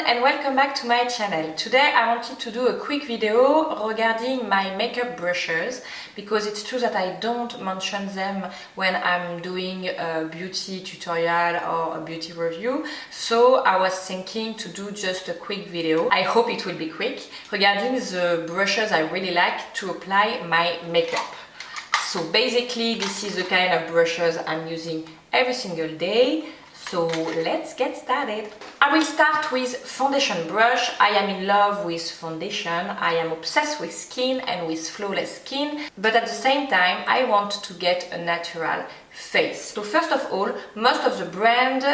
and welcome back to my channel. Today I wanted to do a quick video regarding my makeup brushes because it's true that I don't mention them when I'm doing a beauty tutorial or a beauty review, so I was thinking to do just a quick video. I hope it will be quick regarding the brushes I really like to apply my makeup. So basically this is the kind of brushes I'm using every single day. So let's get started. I will start with foundation brush. I am in love with foundation. I am obsessed with skin and with flawless skin, but at the same time I want to get a natural face. So first of all, most of the brand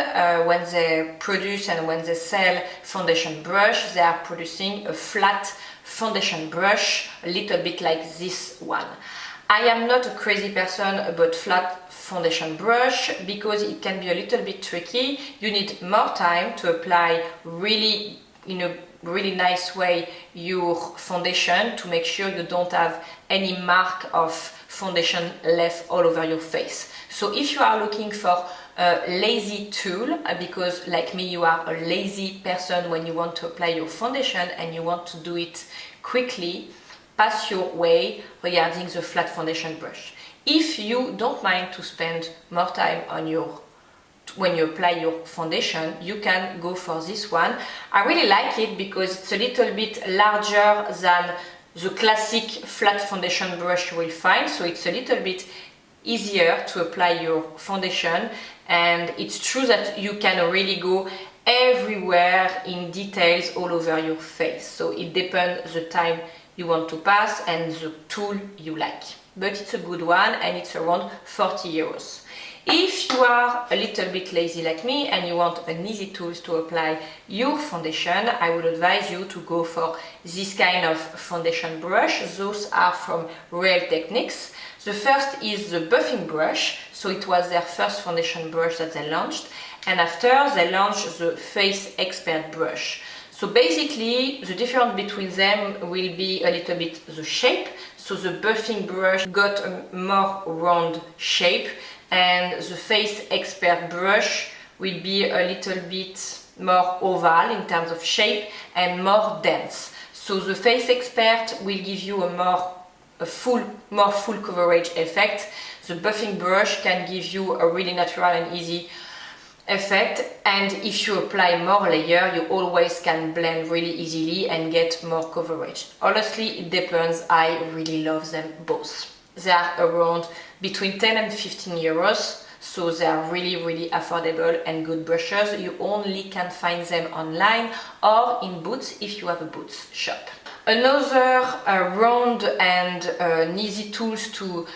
when they produce and when they sell foundation brush, they are producing a flat foundation brush, a little bit like this one. I am not a crazy person about flat foundation brush because it can be a little bit tricky. You need more time to apply really in a really nice way your foundation to make sure you don't have any mark of foundation left all over your face. So if you are looking for a lazy tool, because like me you are a lazy person when you want to apply your foundation and you want to do it quickly, pass your way regarding the flat foundation brush. If you don't mind to spend more time on when you apply your foundation, you can go for this one. I really like it because it's a little bit larger than the classic flat foundation brush you will find, so it's a little bit easier to apply your foundation, and it's true that you can really go everywhere in details all over your face. So it depends the time you want to pass and the tool you like, but it's a good one and it's around 40 euros. If you are a little bit lazy like me and you want an easy tool to apply your foundation, I would advise you to go for this kind of foundation brush. Those are from Real Techniques. The first is the buffing brush, so it was their first foundation brush that they launched, and after they launched the Face Expert brush. So basically the difference between them will be a little bit the shape. So the buffing brush got a more round shape and the Face Expert brush will be a little bit more oval in terms of shape and more dense. So the Face Expert will give you a more full coverage effect. The buffing brush can give you a really natural and easy effect, and if you apply more layer you always can blend really easily and get more coverage. Honestly, it depends. I really love them both. They are around between 10 and 15 euros, so they are really affordable and good brushes. You only can find them online or in Boots if you have a Boots shop. Another round and easy tools to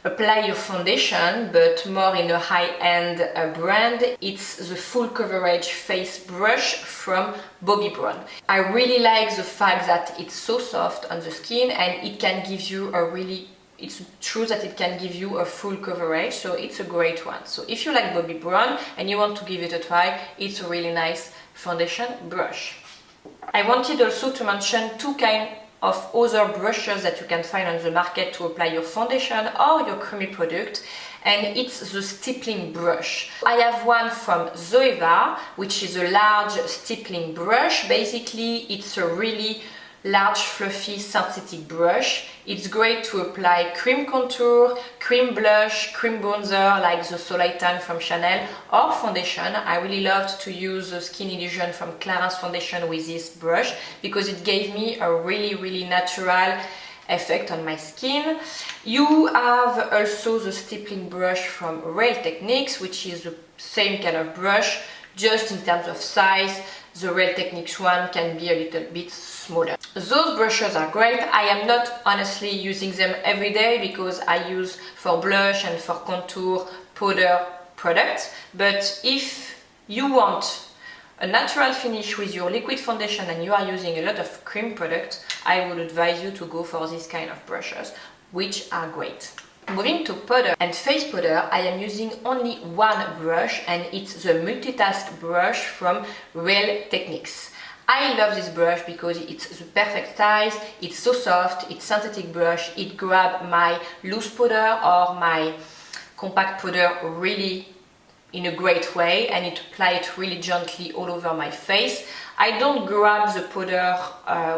apply your foundation, but more in a high-end brand, it's the full coverage face brush from Bobbi Brown. I really like the fact that it's so soft on the skin and it can give you it's true that it can give you a full coverage, so it's a great one. So if you like Bobbi Brown and you want to give it a try, it's a really nice foundation brush. I wanted also to mention two kinds of other brushes that you can find on the market to apply your foundation or your creamy product, and it's the stippling brush. I have one from Zoeva, which is a large stippling brush. Basically it's a really large fluffy synthetic brush. It's great to apply cream contour, cream blush, cream bronzer like the Soleil Tan from Chanel, or foundation. I really loved to use the Skin Illusion from Clarins foundation with this brush because it gave me a really natural effect on my skin. You have also the stippling brush from Real Techniques, which is the same kind of brush, just in terms of size. The Real Techniques one can be a little bit smaller. Those brushes are great. I am not honestly using them every day because I use for blush and for contour powder products, but if you want a natural finish with your liquid foundation and you are using a lot of cream products, I would advise you to go for this kind of brushes, which are great. Moving to powder and face powder, I am using only one brush and it's the Multitask brush from Real Techniques. I love this brush because it's the perfect size, it's so soft, it's synthetic brush, it grabs my loose powder or my compact powder really in a great way. I need to apply it really gently all over my face. I don't grab the powder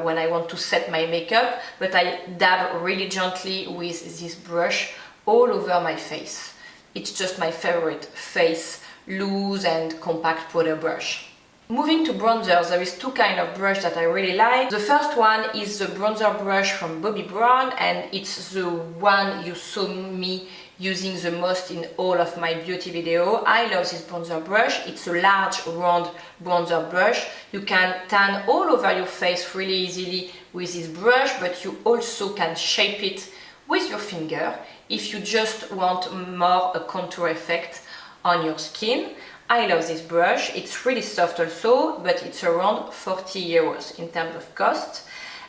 when I want to set my makeup, but I dab really gently with this brush all over my face. It's just my favorite face loose and compact powder brush. Moving to bronzers, there is two kinds of brush that I really like. The first one is the bronzer brush from Bobbi Brown, and it's the one you saw me using the most in all of my beauty video. I love this bronzer brush. It's a large round bronzer brush. You can tan all over your face really easily with this brush, but you also can shape it with your finger if you just want more a contour effect on your skin. I love this brush. It's really soft also, but it's around 40 euros in terms of cost.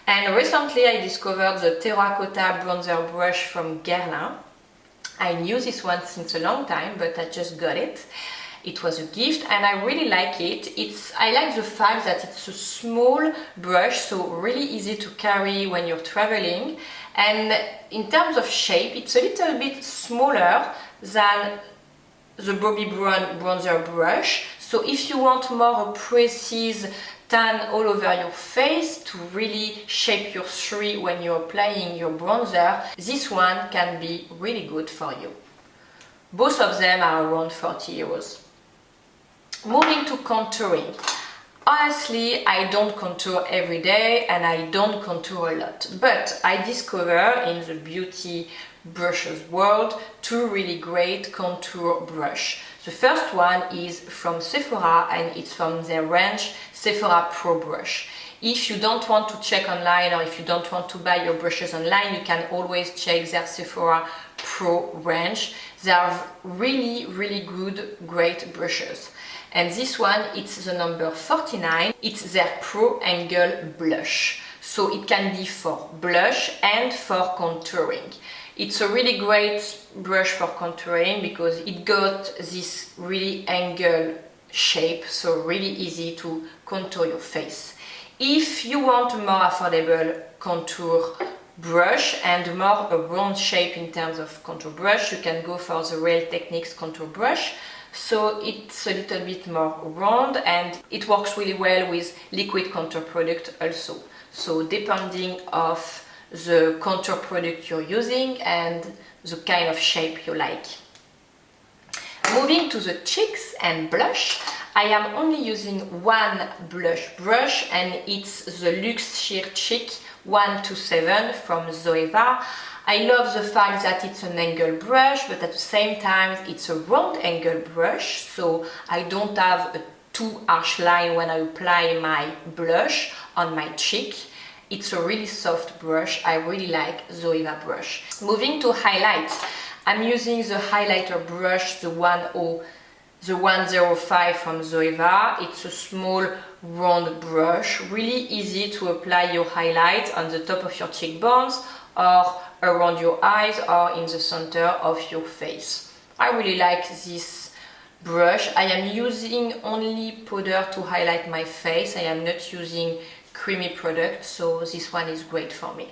And recently I discovered the Terracota bronzer brush from Guerlain. I knew this one since a long time, but I just got it. It was a gift and I really like it. I like the fact that it's a small brush, so really easy to carry when you're traveling. And in terms of shape, it's a little bit smaller than the Bobbi Brown bronzer brush. So if you want more precise tan all over your face to really shape your tree when you're applying your bronzer, this one can be really good for you. Both of them are around 40 euros. Moving to contouring. Honestly, I don't contour every day and I don't contour a lot, but I discover in the beauty brushes world two really great contour brush. The first one is from Sephora and it's from their range Sephora Pro brush. If you don't want to check online or if you don't want to buy your brushes online, you can always check their Sephora Pro range. They are really good, great brushes. And this one, it's the number 49. It's their Pro Angle Blush. So it can be for blush and for contouring. It's a really great brush for contouring because it got this really angle shape, so really easy to contour your face. If you want a more affordable contour brush and more a round shape in terms of contour brush, you can go for the Real Techniques contour brush. So it's a little bit more round and it works really well with liquid contour product also. So depending of the contour product you're using and the kind of shape you like. Moving to the cheeks and blush, I am only using one blush brush and it's the Luxe Sheer Cheek 127 from Zoeva. I love the fact that it's an angle brush, but at the same time it's a round angle brush, so I don't have a too harsh line when I apply my blush on my cheek. It's a really soft brush. I really like Zoeva brush. Moving to highlights, I'm using the highlighter brush, the 105 from Zoeva. It's a small round brush, really easy to apply your highlight on the top of your cheekbones or around your eyes or in the center of your face. I really like this brush. I am using only powder to highlight my face. I am not using creamy product, so this one is great for me.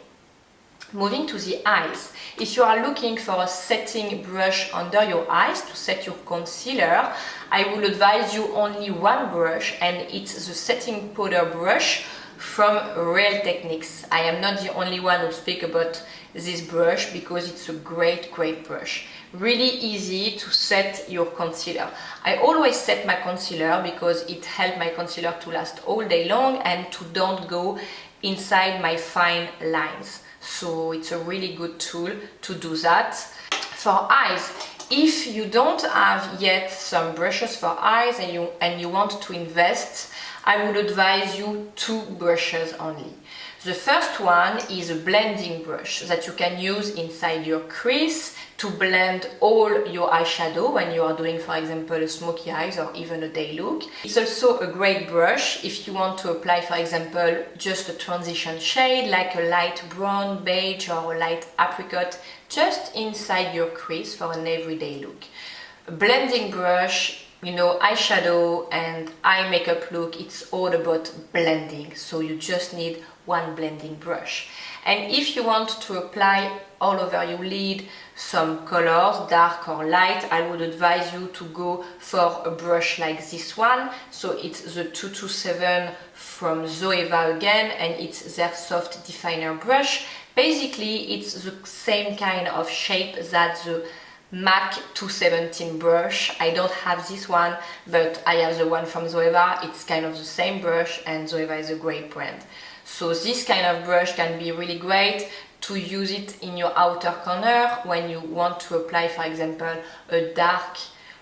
Moving to the eyes. If you are looking for a setting brush under your eyes to set your concealer, I would advise you only one brush and it's the setting powder brush from Real Techniques. I am not the only one who speaks about this brush because it's a great brush. Really easy to set your concealer. I always set my concealer because it helps my concealer to last all day long and to don't go inside my fine lines. So it's a really good tool to do that. For eyes, if you don't have yet some brushes for eyes and you want to invest, I would advise you two brushes only. The first one is a blending brush that you can use inside your crease to blend all your eyeshadow when you are doing, for example, a smoky eyes or even a day look. It's also a great brush if you want to apply, for example, just a transition shade like a light brown, beige or a light apricot just inside your crease for an everyday look. A blending brush, you know, eyeshadow and eye makeup look, it's all about blending, so you just need one blending brush. And if you want to apply all over your lid some colors, dark or light, I would advise you to go for a brush like this one. So it's the 227 from Zoeva again, and it's their soft definer brush. Basically it's the same kind of shape that the MAC 217 brush. I don't have this one, but I have the one from Zoeva. It's kind of the same brush, and Zoeva is a great brand. So this kind of brush can be really great to use it in your outer corner when you want to apply, for example, a dark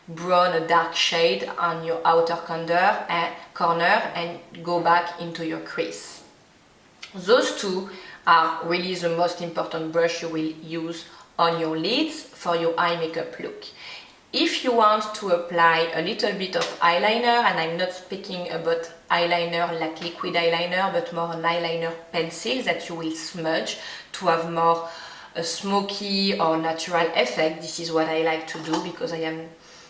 brown, a dark shade on your outer corner and go back into your crease. Those two are really the most important brush you will use on your lids for your eye makeup look. If you want to apply a little bit of eyeliner, and I'm not speaking about eyeliner like liquid eyeliner, but more an eyeliner pencil that you will smudge to have more a smoky or natural effect, this is what I like to do because I am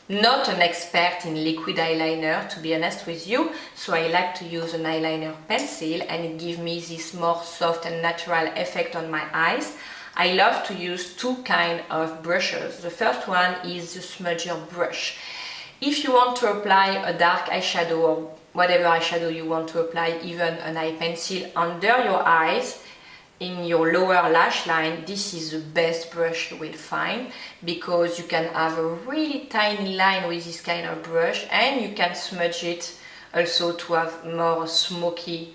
not an expert in liquid eyeliner, to be honest with you, so I like to use an eyeliner pencil and it gives me this more soft and natural effect on my eyes. I love to use two kinds of brushes. The first one is the Smudger brush. If you want to apply a dark eyeshadow or whatever eyeshadow you want to apply, even an eye pencil under your eyes, in your lower lash line, this is the best brush you will find because you can have a really tiny line with this kind of brush and you can smudge it also to have more smoky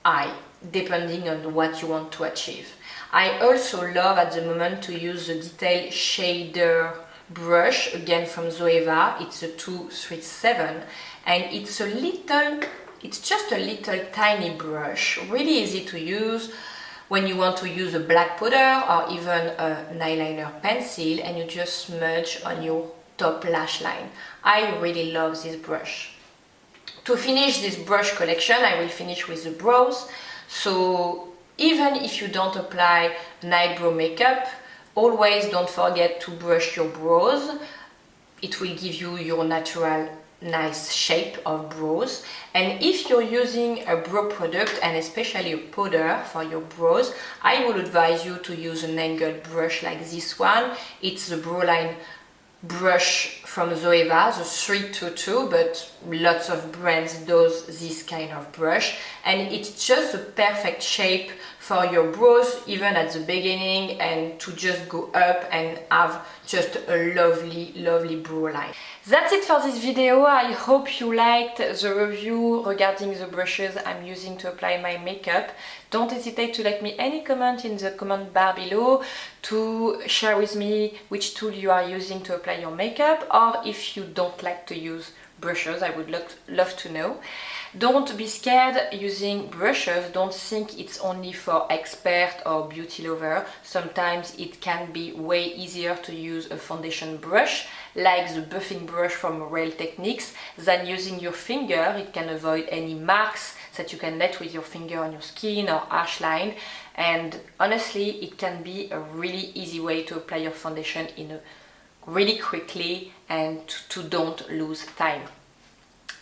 eye, depending on what you want to achieve. I also love at the moment to use the Detail Shader brush, again from Zoeva. It's a 237 and it's just a little tiny brush, really easy to use when you want to use a black powder or even an eyeliner pencil, and you just smudge on your top lash line. I really love this brush. To finish this brush collection, I will finish with the brows. So even if you don't apply an eyebrow makeup, always don't forget to brush your brows. It will give you your natural nice shape of brows. And if you're using a brow product and especially a powder for your brows, I would advise you to use an angled brush like this one. It's the Guerlain brush from Zoeva, the 322, but lots of brands does this kind of brush, and it's just the perfect shape for your brows even at the beginning, and to just go up and have just a lovely brow line. That's it for this video. I hope you liked the review regarding the brushes I'm using to apply my makeup. Don't hesitate to let me any comment in the comment bar below, to share with me which tool you are using to apply your makeup, or if you don't like to use brushes, I would love to know. Don't be scared using brushes. Don't think it's only for expert or beauty lover. Sometimes it can be way easier to use a foundation brush like the buffing brush from Real Techniques than using your finger. It can avoid any marks that you can let with your finger on your skin or harsh line, and honestly it can be a really easy way to apply your foundation in a really quickly and to don't lose time.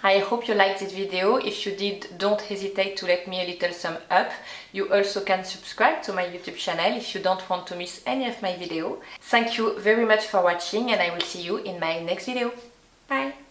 I hope you liked this video. If you did, don't hesitate to let me a little thumb up. You also can subscribe to my YouTube channel if you don't want to miss any of my videos. Thank you very much for watching, and I will see you in my next video. Bye!